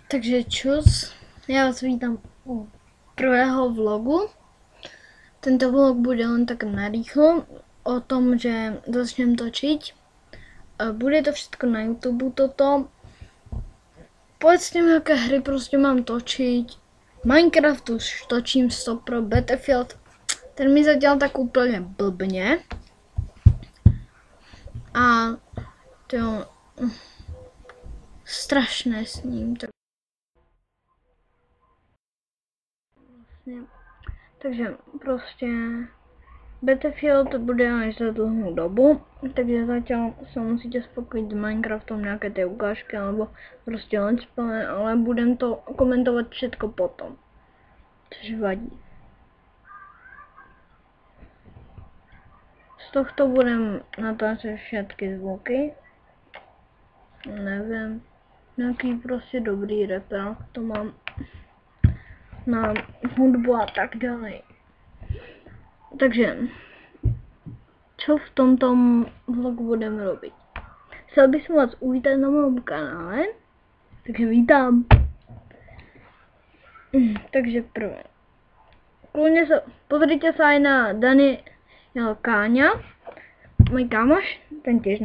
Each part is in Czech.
Takže čus, já vás vítám u prvého vlogu. Tento vlog bude len tak narýchlo o tom, že začnem točiť. Bude to všetko na YouTube toto. Povedzte mi, aké hry prostě mám točiť. Minecraft už točím 100 pro Battlefield. Ten mi zadělal tak úplně blbně. A to strašné s ním. Takže prostě Battlefield bude až za dlouhou dobu, takže zatím se musíte spokojit s Minecraftom, nějaké ty ukážky alebo prostě let's play, ale budem to komentovat všetko potom, což vadí. Z tohto budem natáčet všetky zvuky, nevím, nějaký prostě dobrý reprák to mám na hudbu a tak dále. Takže, čo v tomto vlogu budeme robiť? Chcel by som vás uvítať na mojom kanále, takže vítám. Takže prvé. Kľudne sa, pozrite sa aj na Daniel Káňa, môj kámoš, ten tiež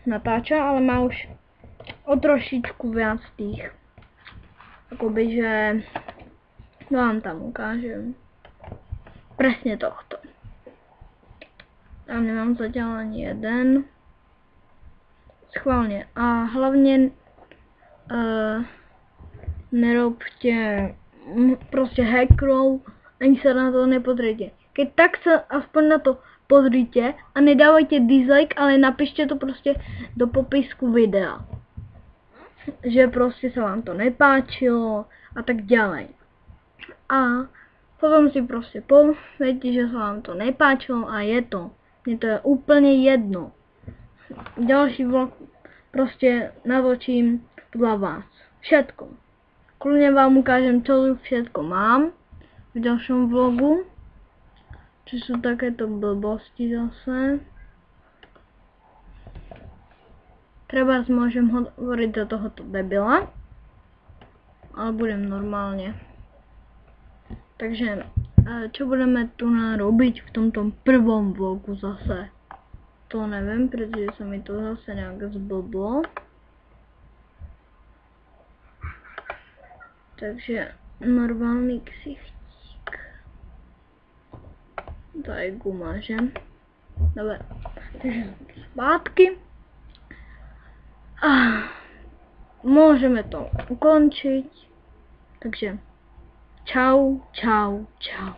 natáča, ale má už o trošičku viac tých, akoby, že vám tam ukážem presne tohto. A nemám zatiaľ ani jeden. Schválne. A hlavne nerobte proste hackerov, ani sa na to nepozrite. Keď tak sa aspoň na to pozrite a nedávajte dislike, ale napíšte to proste do popisku videa. Že proste sa vám to nepáčilo a tak ďalej. A potom si proste poviete, že sa vám to nepáčilo a je to. Mne to je úplne jedno. Ďalší vlog proste natočím podľa vás. Všetko. Kľudne vám ukážem, čo všetko mám v ďalšom vlogu. Čo sú takéto blbosti zase. Trebárs môžem hovoriť do tohoto debila. Ale budem normálne. Takže, čo budeme tu robiť v tomto prvom vlogu zase? To neviem, pretože sa mi to zase nejak zblblo. Takže, normálny ksichtík. To je guma, že? Dobre, takže zpátky. Môžeme to ukončiť. Takže, čau, čau, čau.